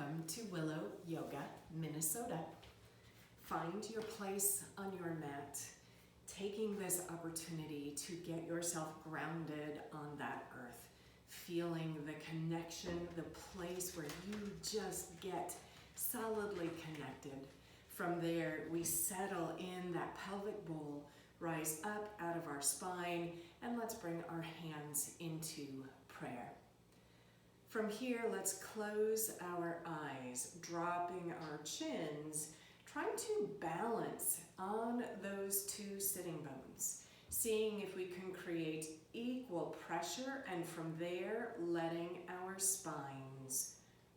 Welcome to Willow Yoga, Minnesota. Find your place on your mat, taking this opportunity to get yourself grounded on that earth, feeling the connection, the place where you just get solidly connected. From there, we settle in that pelvic bowl, rise up out of our spine, and let's bring our hands into prayer. From here, let's close our eyes, dropping our chins, trying to balance on those two sitting bones, seeing if we can create equal pressure, and from there, letting our spines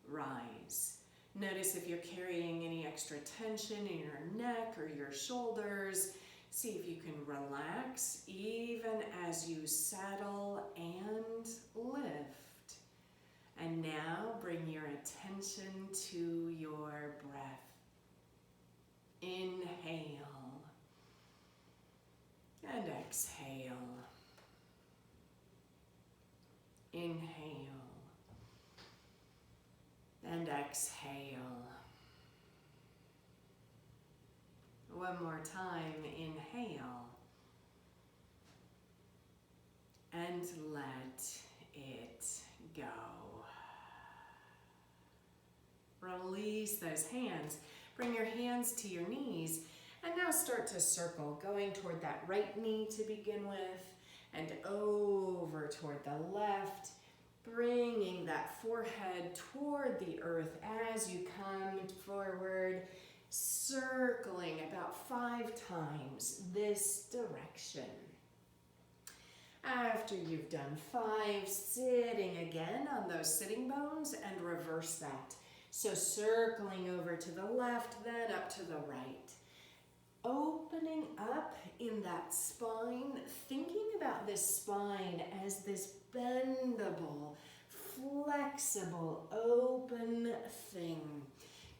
rise. Notice if you're carrying any extra tension in your neck or your shoulders. See if you can relax even as you settle and lift. And now bring your attention to your breath. Inhale and exhale. Inhale and exhale. One more time, inhale and let it go. Release those hands. Bring your hands to your knees and now start to circle, going toward that right knee to begin with and over toward the left, bringing that forehead toward the earth as you come forward, circling about 5 times this direction. After you've done 5, sitting again on those sitting bones and reverse that. So circling over to the left, then up to the right. Opening up in that spine, thinking about this spine as this bendable, flexible, open thing.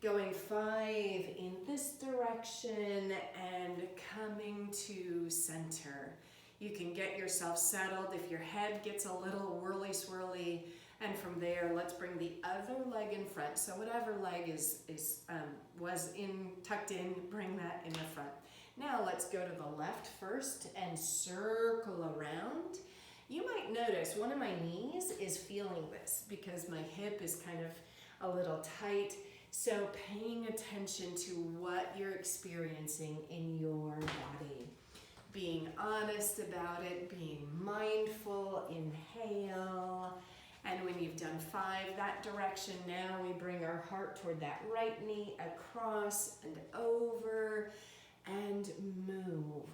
Going 5 in this direction and coming to center. You can get yourself settled if your head gets a little whirly-swirly. And from there, let's bring the other leg in front. So whatever leg was tucked in, bring that in the front. Now let's go to the left first and circle around. You might notice one of my knees is feeling this because my hip is kind of a little tight. So paying attention to what you're experiencing in your body. Being honest about it, being mindful, inhale. And when you've done 5 that direction, now we bring our heart toward that right knee, across and over, and move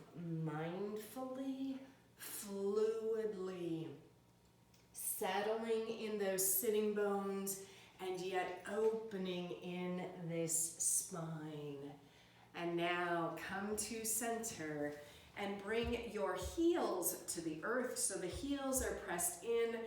mindfully, fluidly, settling in those sitting bones, and yet opening in this spine. And now come to center and bring your heels to the earth so the heels are pressed in.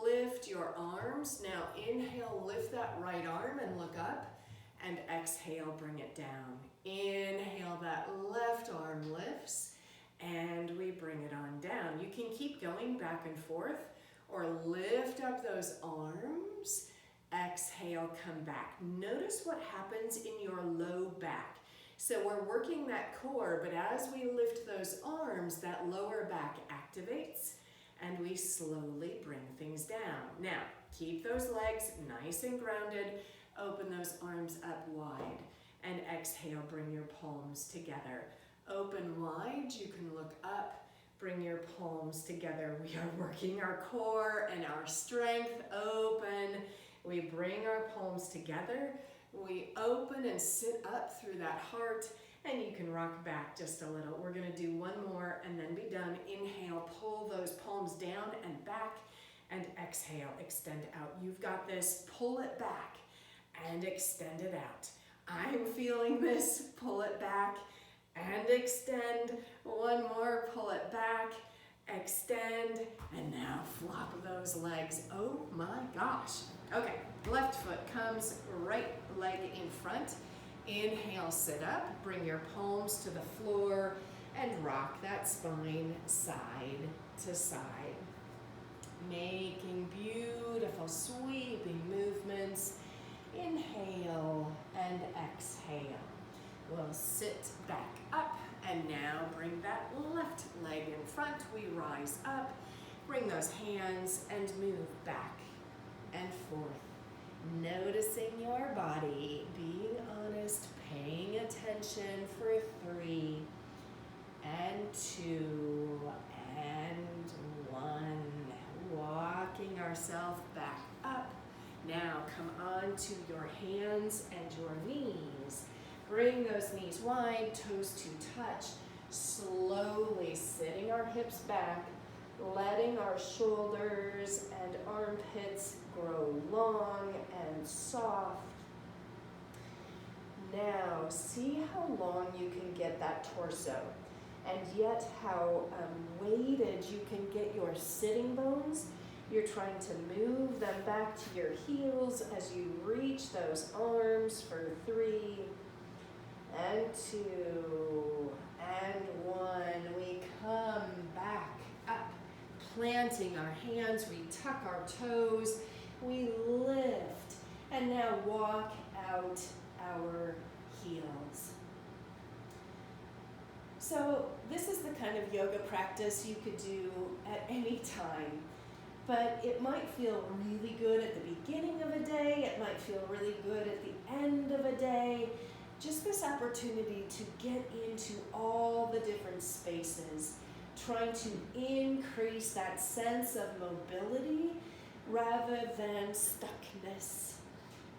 Lift your arms. Now inhale, lift that right arm and look up. And exhale, bring it down. Inhale, that left arm lifts. And we bring it on down. You can keep going back and forth or lift up those arms. Exhale, come back. Notice what happens in your low back. So we're working that core, but as we lift those arms, that lower back activates. And we slowly bring things down. Now, keep those legs nice and grounded. Open those arms up wide. And exhale, bring your palms together. Open wide, you can look up. Bring your palms together. We are working our core and our strength. Open. We bring our palms together. We open and sit up through that heart. And you can rock back just a little. We're gonna do one more and then be done. Inhale, pull those palms down and back, and exhale, extend out. You've got this, pull it back and extend it out. I'm feeling this, pull it back and extend. One more, pull it back, extend, and now flop those legs. Oh my gosh. Okay, left foot comes, right leg in front. Inhale, sit up, bring your palms to the floor and rock that spine side to side. Making beautiful sweeping movements Inhale and exhale. We'll sit back up and now bring that left leg in front. We rise up, bring those hands and move back and forth. Noticing your body, being honest, paying attention for 3 and 2 and 1. Walking ourselves back up. Now come on to your hands and your knees. Bring those knees wide, toes to touch. Slowly sitting our hips back, letting our shoulders and armpits grow long and soft. Now, see how long you can get that torso, and yet how weighted you can get your sitting bones. You're trying to move them back to your heels as you reach those arms for 3 and 2 and 1. We come back up, planting our hands, we tuck our toes, we lift, and now walk out our heels. So this is the kind of yoga practice you could do at any time, but it might feel really good at the beginning of a day, it might feel really good at the end of a day. Just this opportunity to get into all the different spaces, trying to increase that sense of mobility rather than stuckness.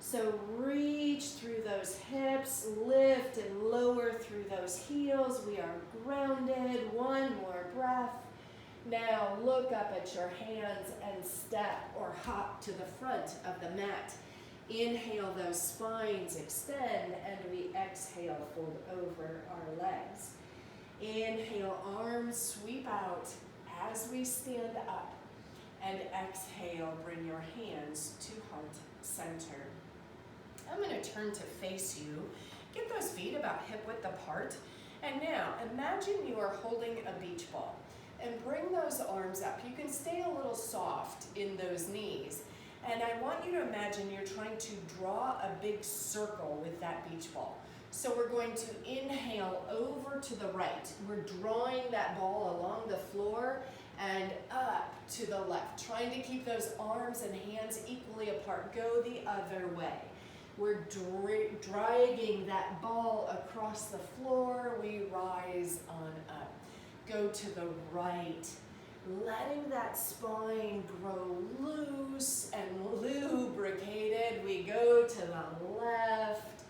So reach through those hips, lift and lower through those heels. We are grounded. 1 more breath. Now look up at your hands and step or hop to the front of the mat. Inhale, those spines extend, and we exhale, fold over our legs. Inhale, arms sweep out as we stand up, and exhale, bring your hands to heart center. I'm going to turn to face you. Get those feet about hip width apart, and now imagine you are holding a beach ball, and bring those arms up. You can stay a little soft in those knees. And I want you to imagine you're trying to draw a big circle with that beach ball. So we're going to inhale over to the right. We're drawing that ball along the floor and up to the left, trying to keep those arms and hands equally apart. Go the other way. We're dragging that ball across the floor. We rise on up. Go to the right. Letting that spine grow loose and lubricated. We go to the left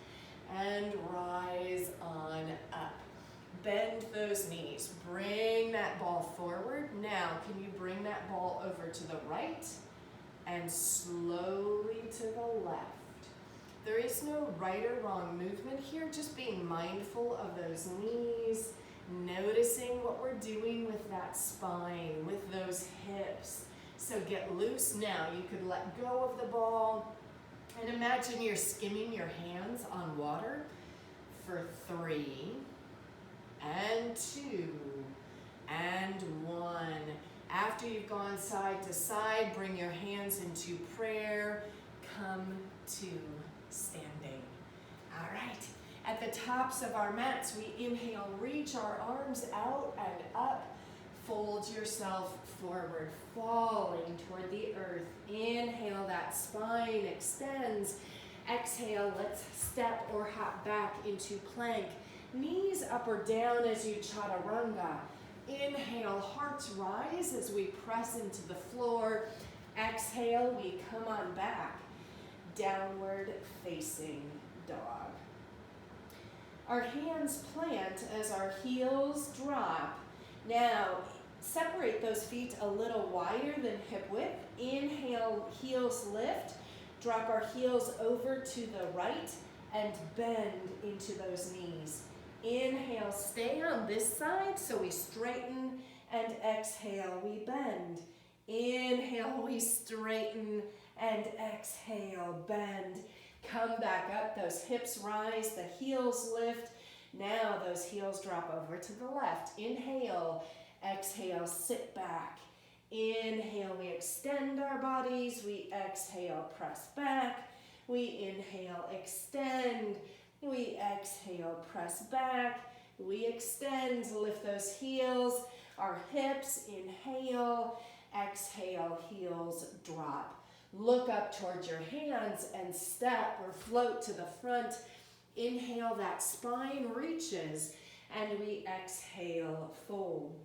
and rise on up. Bend those knees. Bring that ball forward. Now, can you bring that ball over to the right and slowly to the left? There is no right or wrong movement here, just being mindful of those knees. Noticing what we're doing with that spine, with those hips. So get loose now. You could let go of the ball and imagine you're skimming your hands on water for 3 and 2 and 1. After you've gone side to side, bring your hands into prayer. Come to standing. All right. At the tops of our mats, we inhale, reach our arms out and up. Fold yourself forward, falling toward the earth. Inhale, that spine extends. Exhale, let's step or hop back into plank. Knees up or down as you chaturanga. Inhale, hearts rise as we press into the floor. Exhale, we come on back. Downward facing dog. Our hands plant as our heels drop. Now, separate those feet a little wider than hip width. Inhale, heels lift. Drop our heels over to the right and bend into those knees. Inhale, stay on this side, so we straighten, and exhale, we bend. Inhale, we straighten, and exhale, bend. Come back up, those hips rise, the heels lift. Now those heels drop over to the left. Inhale, exhale, sit back. Inhale, we extend our bodies. We exhale, press back. We inhale, extend. We exhale, press back. We extend, lift those heels, our hips, inhale, exhale, heels drop. Look up towards your hands and step or float to the front. Inhale, that spine reaches, and we exhale, fold.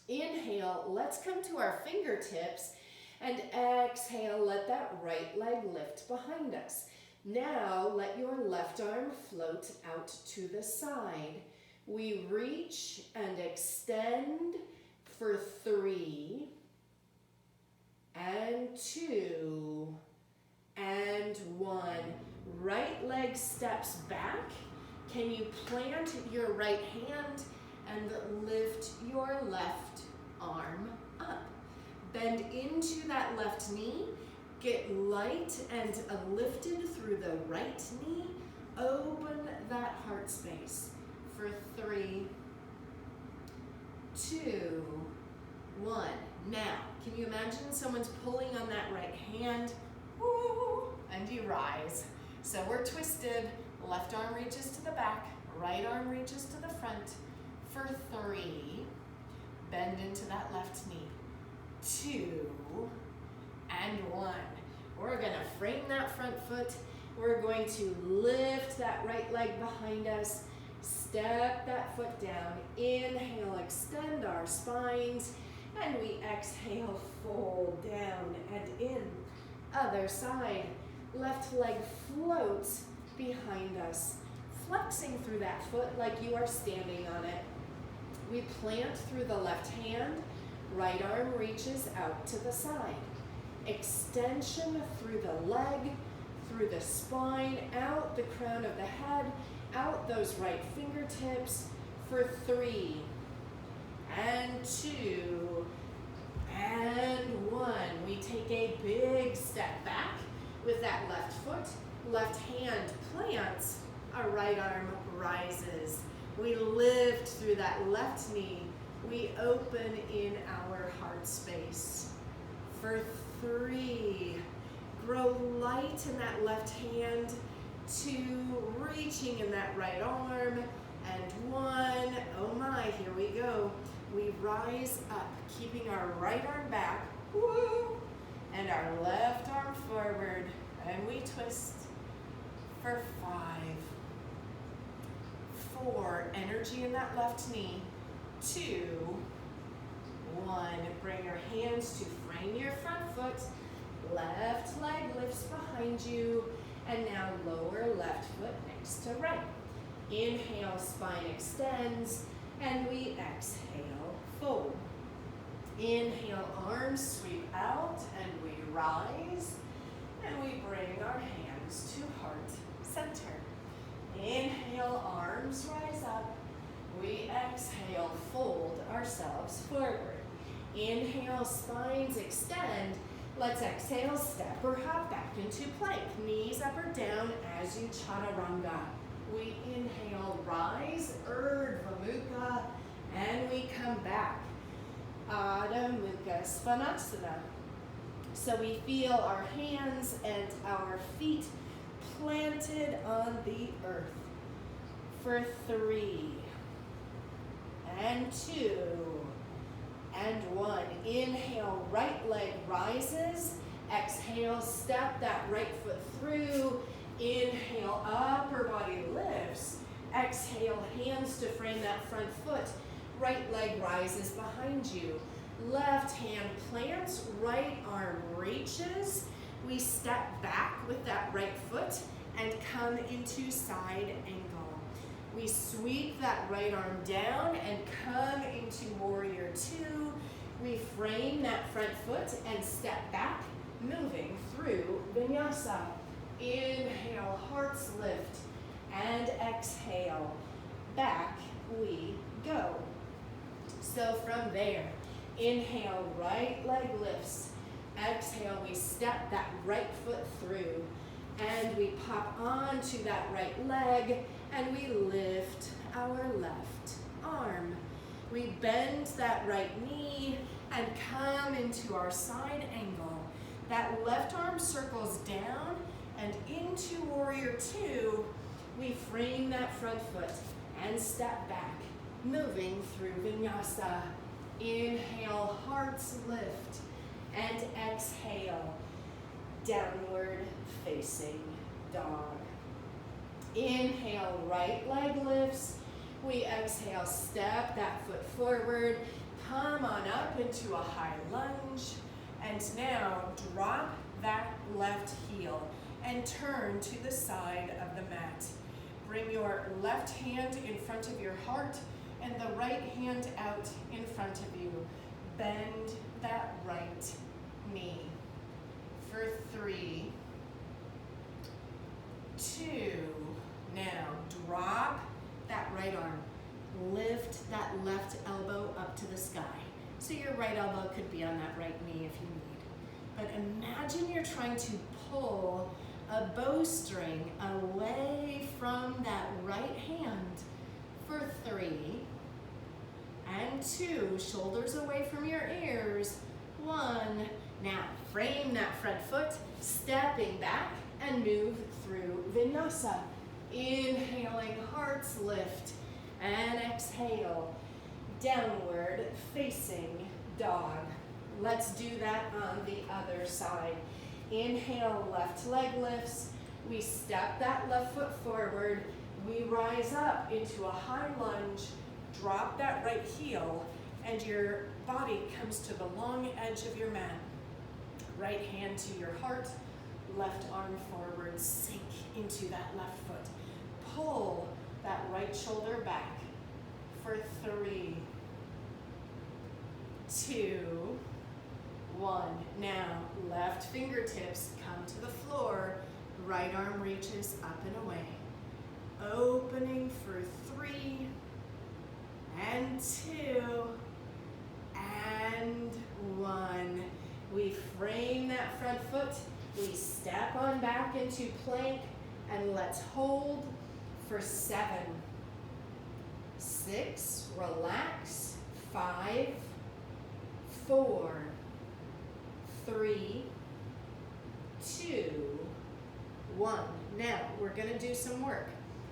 Inhale, let's come to our fingertips, and exhale, let that right leg lift behind us. Now, let your left arm float out to the side. We reach and extend for 3, and 2, and 1. Right leg steps back. Can you plant your right hand and lift your left arm up? Bend into that left knee. Get light and lifted through the right knee. Open that heart space for 3, 2, 1. Now, can you imagine someone's pulling on that right hand? Woo, and you rise. So we're twisted. Left arm reaches to the back. Right arm reaches to the front for 3. Bend into that left knee. 2, and 1. We're gonna frame that front foot. We're going to lift that right leg behind us. Step that foot down. Inhale, extend our spines. And we exhale, fold down and in. Other side. Left leg floats behind us. Flexing through that foot like you are standing on it. We plant through the left hand. Right arm reaches out to the side. Extension through the leg, through the spine, out the crown of the head, out those right fingertips for 3, and 2, and 1. We take a big step back with that left foot. Left hand plants, our right arm rises. We lift through that left knee. We open in our heart space for 3. Grow light in that left hand. 2, reaching in that right arm. And 1, oh my, here we go. We rise up, keeping our right arm back. Woo! And our left arm forward. And we twist for 5. 4, energy in that left knee. 2, 1. Bring your hands to frame your front foot. Left leg lifts behind you. And now lower left foot next to right. Inhale, spine extends. And we exhale, fold. Inhale, arms sweep out. And we rise. And we bring our hands to heart center. Inhale, arms rise up. We exhale, fold ourselves forward. Inhale, spines extend. Let's exhale, step or hop back into plank. Knees up or down as you chaturanga. We inhale, rise, Urdhva Mukha, and we come back. Adho Mukha Svanasana. So we feel our hands and our feet planted on the earth for 3, and 2, and 1. Inhale, right leg rises. Exhale, step that right foot through. Inhale, upper body lifts. Exhale, hands to frame that front foot. Right leg rises behind you. Left hand plants, right arm reaches. We step back with that right foot and come into side angle. We sweep that right arm down and come into warrior 2. We frame that front foot and step back, moving through vinyasa. Inhale, hearts lift, and exhale. Back we go. So from there, inhale, right leg lifts. Exhale, we step that right foot through, and we pop onto that right leg, and we lift our left arm. We bend that right knee and come into our side angle. That left arm circles down, And into warrior two, we frame that front foot and step back, moving through vinyasa. Inhale, hearts lift, and exhale, downward facing dog. Inhale, right leg lifts. We exhale, step that foot forward, come on up into a high lunge, and now drop that left heel and turn to the side of the mat. Bring your left hand in front of your heart and the right hand out in front of you. Bend that right knee. For 3, 2, now drop that right arm. Lift that left elbow up to the sky. So your right elbow could be on that right knee if you need. But imagine you're trying to pull a bowstring away from that right hand. For 3, and 2, shoulders away from your ears. 1, now frame that front foot, stepping back and move through vinyasa. Inhaling, hearts lift, and exhale, downward facing dog. Let's do that on the other side. Inhale, left leg lifts. We step that left foot forward. We rise up into a high lunge, drop that right heel, and your body comes to the long edge of your mat. Right hand to your heart, left arm forward, sink into that left foot. Pull that right shoulder back. For 3, 2, 1. Now, left fingertips come to the floor, right arm reaches up and away. Opening for 3, and 2, and 1. We frame that front foot, we step on back into plank, and let's hold for 7, 6, relax, 5, 4, 3, 2, 1. Now, we're gonna do some work.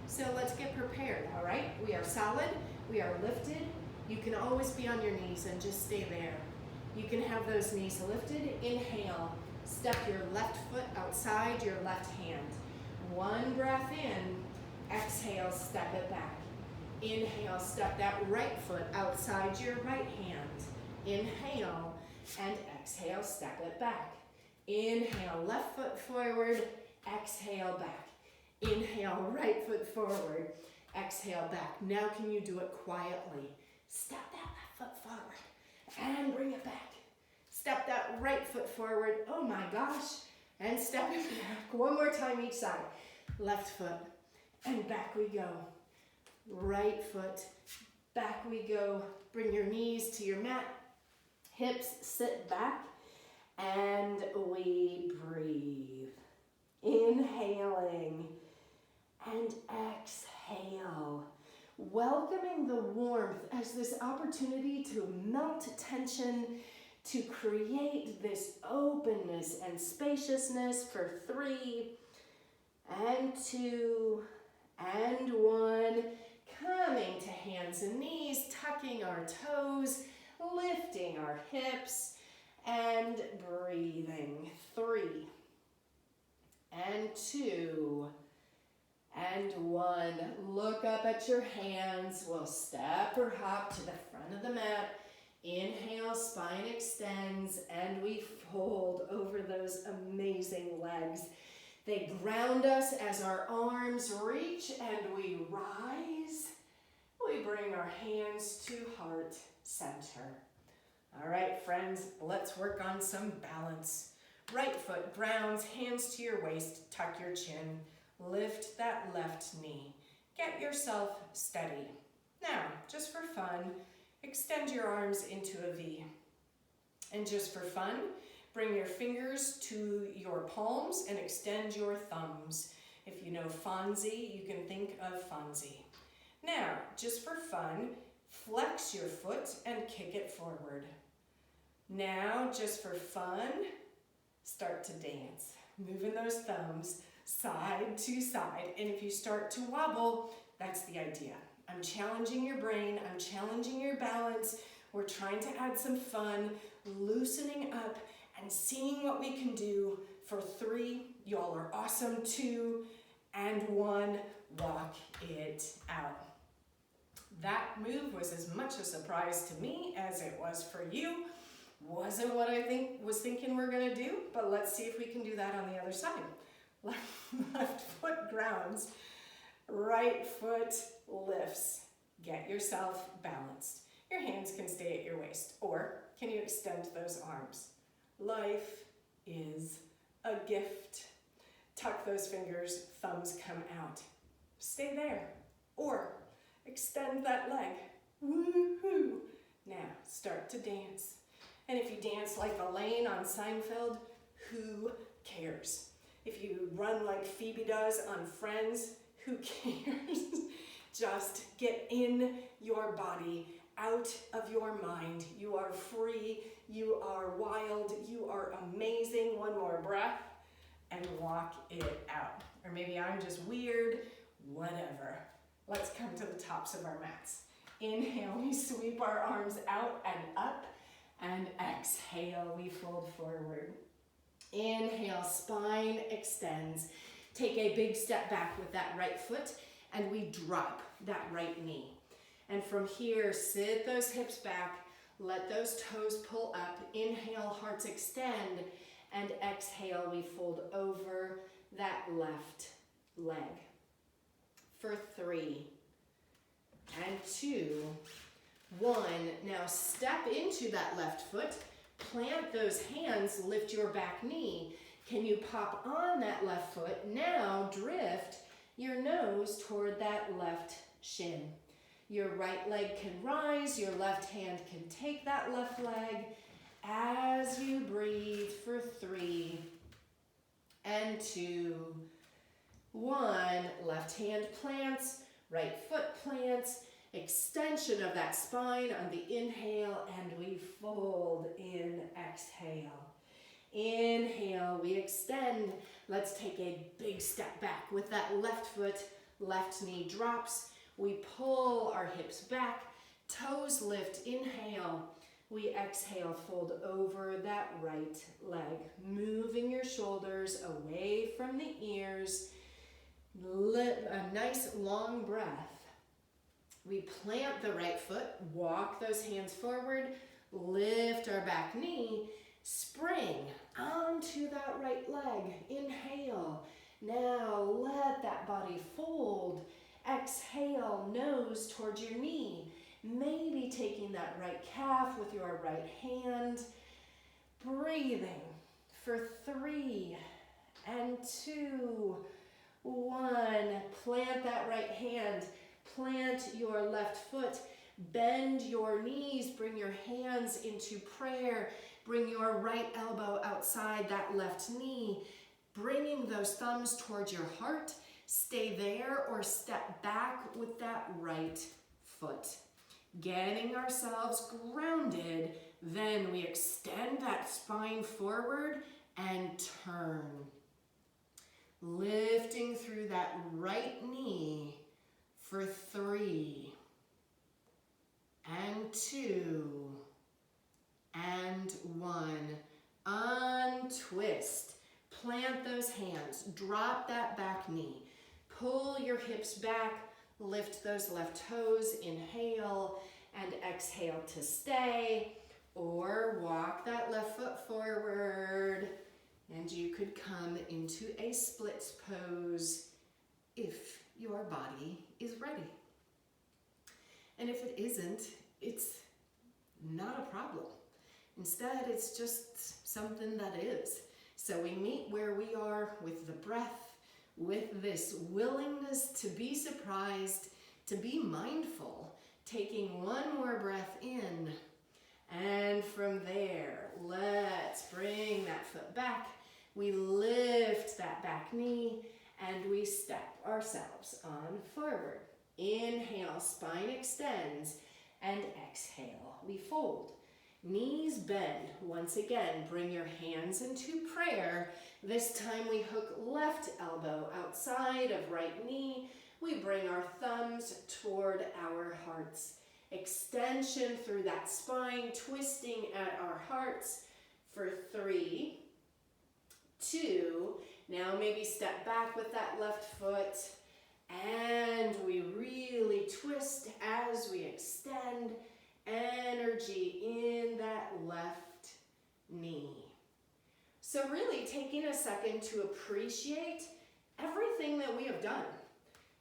So let's get prepared, all right? We are solid, we are lifted. You can always be on your knees and just stay there. You can have those knees lifted. Inhale, step your left foot outside your left hand. 1 breath in, exhale, step it back. Inhale, step that right foot outside your right hand. Inhale, and exhale, step it back. Inhale, left foot forward, exhale, back. Inhale, right foot forward, exhale, back. Now can you do it quietly? Step that left foot forward and bring it back. Step that right foot forward, oh my gosh, and step it back. 1 more time each side. Left foot, and back we go. Right foot, back we go. Bring your knees to your mat. Hips sit back, and we breathe. Inhaling, and exhale. Welcoming the warmth as this opportunity to melt tension, to create this openness and spaciousness for 3, and 2, and 1. Coming to hands and knees, tucking our toes, lifting our hips, and breathing. 3, and 2, and 1. Look up at your hands. We'll step or hop to the front of the mat. Inhale, spine extends, and we fold over those amazing legs. They ground us as our arms reach, and we rise. We bring our hands to heart center. All right, friends, let's work on some balance. Right foot grounds, hands to your waist, tuck your chin. Lift that left knee. Get yourself steady. Now, just for fun, extend your arms into a V. And just for fun, bring your fingers to your palms and extend your thumbs. If you know Fonzie, you can think of Fonzie. Now, just for fun, flex your foot and kick it forward. Now, just for fun, start to dance. Moving those thumbs. side to side. And if you start to wobble, that's the idea. I'm challenging your brain, I'm challenging your balance. We're trying to add some fun, loosening up, and seeing what we can do for 3. Y'all are awesome. 2 and 1. Walk it out. That move was as much a surprise to me as it was for you. Wasn't what I was thinking we're gonna do, but let's see if we can do that on the other side. Left foot grounds, right foot lifts. Get yourself balanced. Your hands can stay at your waist, or can you extend those arms? Life is a gift. Tuck those fingers, thumbs come out. Stay there, or extend that leg. Woohoo! Now, start to dance. And if you dance like Elaine on Seinfeld, who cares? If you run like Phoebe does on Friends, who cares? Just get in your body, out of your mind. You are free, you are wild, you are amazing. One more breath and walk it out. Or maybe I'm just weird, whatever. Let's come to the tops of our mats. Inhale, we sweep our arms out and up, and exhale, we fold forward. Inhale, spine extends. Take a big step back with that right foot, and we drop that right knee. And from here, sit those hips back, let those toes pull up. Inhale, hearts extend, and exhale, we fold over that left leg. For 3 and 2, 1. Now step into that left foot, plant those hands, lift your back knee. Can you pop on that left foot? Now drift your nose toward that left shin. Your right leg can rise, your left hand can take that left leg as you breathe for 3 and 2, 1. Left hand plants, right foot plants, extension of that spine on the inhale, and we fold in, exhale. Inhale, we extend. Let's take a big step back with that left foot, left knee drops. We pull our hips back, toes lift, inhale. We exhale, fold over that right leg, moving your shoulders away from the ears. A nice long breath. We plant the right foot, walk those hands forward, lift our back knee, spring onto that right leg. Inhale. Now let that body fold. Exhale, nose towards your knee. Maybe taking that right calf with your right hand. Breathing for 3 and 2, 1. Plant that right hand. Plant your left foot. Bend your knees. Bring your hands into prayer. Bring your right elbow outside that left knee. Bringing those thumbs towards your heart. Stay there or step back with that right foot. Getting ourselves grounded, then we extend that spine forward and turn. Lifting through that right knee for 3 and 2 and 1. Untwist. Plant those hands. Drop that back knee. Pull your hips back. Lift those left toes. Inhale and exhale to stay. Or walk that left foot forward. And you could come into a splits pose if your body is ready. And if it isn't, it's not a problem. Instead, it's just something that is. So we meet where we are with the breath, with this willingness to be surprised, to be mindful, taking one more breath in. And from there, let's bring that foot back. We lift that back knee and we step ourselves on forward. Inhale, spine extends, and exhale, we fold. Knees bend. Once again, bring your hands into prayer. This time we hook left elbow outside of right knee. We bring our thumbs toward our hearts. Extension through that spine, twisting at our hearts for 3, 2. Now maybe step back with that left foot. And we really twist as we extend. Energy in that left knee. So really taking a second to appreciate everything that we have done.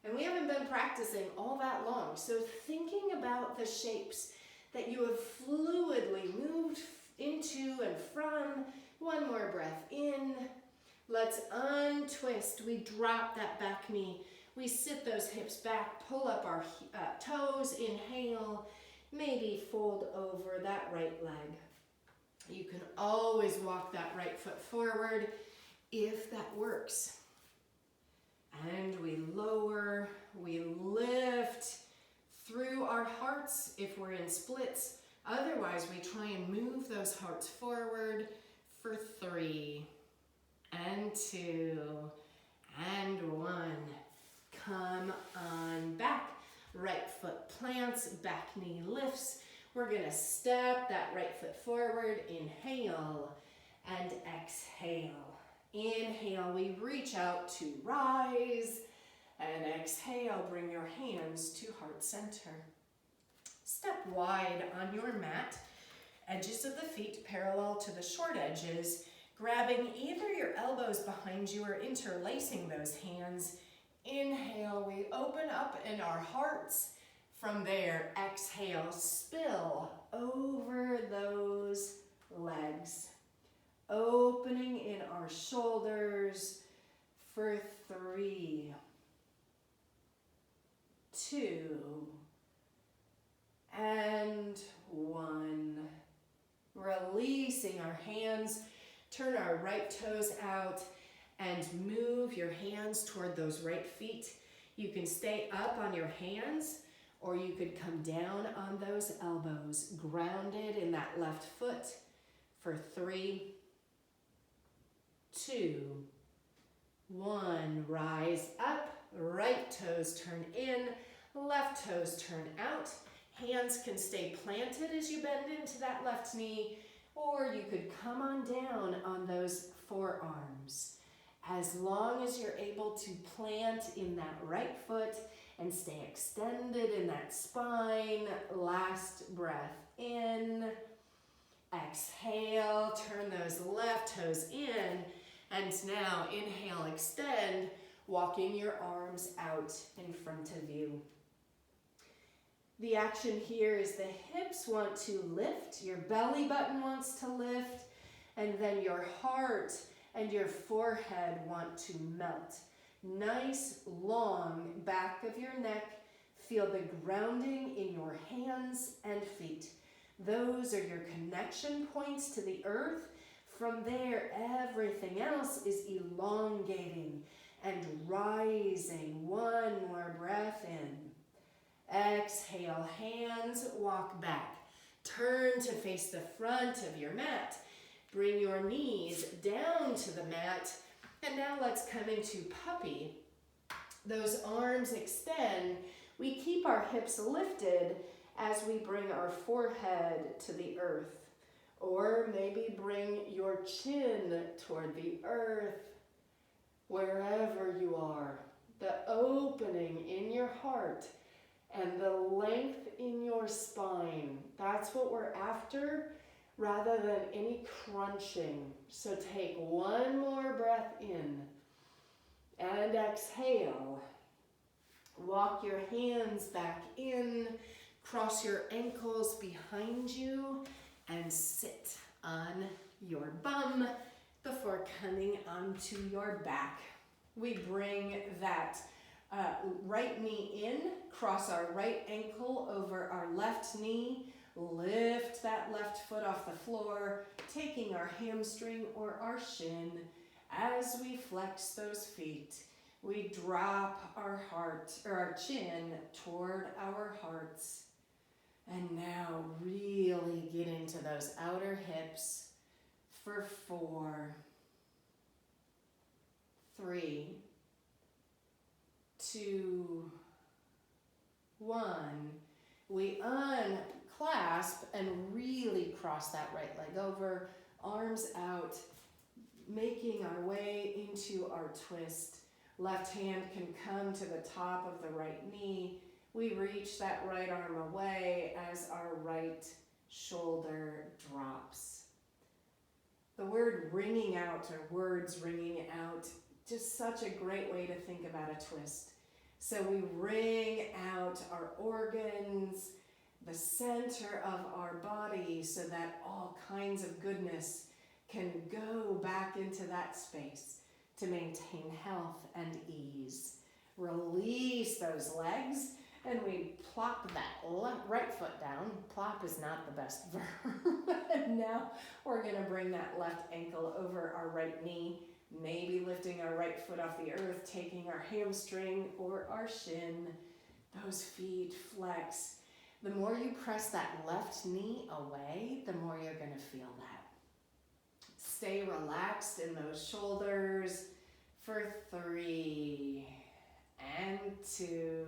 And we haven't been practicing all that long. So thinking about the shapes that you have fluidly moved into and from. One more breath in. Let's untwist. We drop that back knee. We sit those hips back, pull up our toes, inhale. Maybe fold over that right leg. You can always walk that right foot forward if that works. And we lower, we lift through our hearts if we're in splits. Otherwise, we try and move those hearts forward for 3, and 2, and 1. Come on back. Right foot plants, back knee lifts. We're gonna step that right foot forward. Inhale and exhale. Inhale, we reach out to rise. And exhale, bring your hands to heart center. Step wide on your mat. Edges of the feet parallel to the short edges. Grabbing either your elbows behind you or interlacing those hands. Inhale, we open up in our hearts. From there, exhale, spill over those legs. Opening in our shoulders for 3, 2, and 1. Releasing our hands, turn our right toes out, and move your hands toward those right feet. You can stay up on your hands, or you could come down on those elbows, grounded in that left foot for 3, 2, 1. Rise up, right toes turn in, left toes turn out. Hands can stay planted as you bend into that left knee, or you could come on down on those forearms. As long as you're able to plant in that right foot and stay extended in that spine. Last breath in. Exhale, turn those left toes in. And now inhale, extend, walking your arms out in front of you. The action here is the hips want to lift, your belly button wants to lift, and then your heart and your forehead want to melt. Nice, long back of your neck. Feel the grounding in your hands and feet. Those are your connection points to the earth. From there, everything else is elongating and rising. One more breath in. Exhale, hands walk back. Turn to face the front of your mat. Bring your knees down to the mat. And now let's come into puppy. Those arms extend. We keep our hips lifted as we bring our forehead to the earth. Or maybe bring your chin toward the earth. Wherever you are, the opening in your heart and the length in your spine. That's what we're after, rather than any crunching. So take one more breath in and exhale. Walk your hands back in, cross your ankles behind you, and sit on your bum before coming onto your back. We bring that right knee in, cross our right ankle over our left knee, lift that left foot off the floor, taking our hamstring or our shin. As we flex those feet, we drop our heart or our chin toward our hearts. And now really get into those outer hips for 4, 3, 2, 1. We unclasp and really cross that right leg over, arms out, making our way into our twist. Left hand can come to the top of the right knee. We reach that right arm away as our right shoulder drops. The word ringing out, or words ringing out, just such a great way to think about a twist. So we ring out our organs, the center of our body, so that all kinds of goodness can go back into that space to maintain health and ease. Release those legs, and we plop that right foot down. Plop is not the best verb. And now we're going to bring that left ankle over our right knee, maybe lifting our right foot off the earth, taking our hamstring or our shin. Those feet flex. The more you press that left knee away, the more you're going to feel that. Stay relaxed in those shoulders for 3, and 2,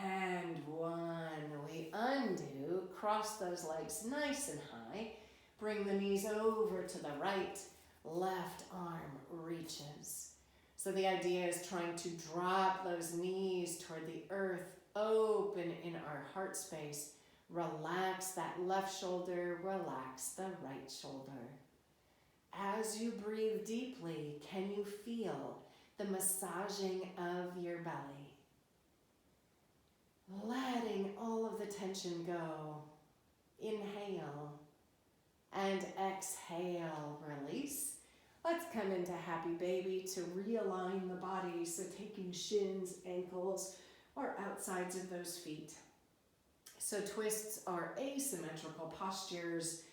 and 1. We undo, cross those legs nice and high. Bring the knees over to the right. Left arm reaches. So the idea is trying to drop those knees toward the earth, open in our heart space. Relax that left shoulder, relax the right shoulder. As you breathe deeply, can you feel the massaging of your belly? Letting all of the tension go. Inhale and exhale, release. Let's come into happy baby to realign the body. So taking shins, ankles, or outsides of those feet. So twists are asymmetrical postures,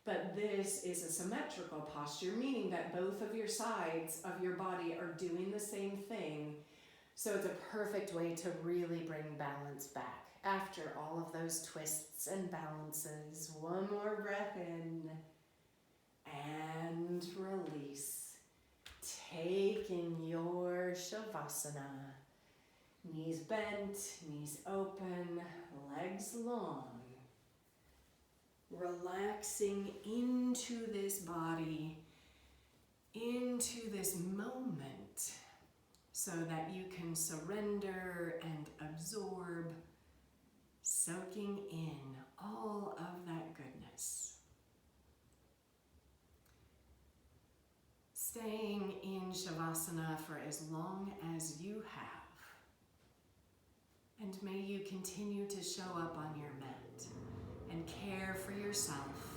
but this is a symmetrical posture, meaning that both of your sides of your body are doing the same thing. So it's a perfect way to really bring balance back after all of those twists and balances. One more breath in and release. Taking your Shavasana. Knees bent, knees open, legs long. Relaxing into this body, into this moment, so that you can surrender and absorb, soaking in all of that goodness. Staying in Shavasana for as long as you have. And may you continue to show up on your mat and care for yourself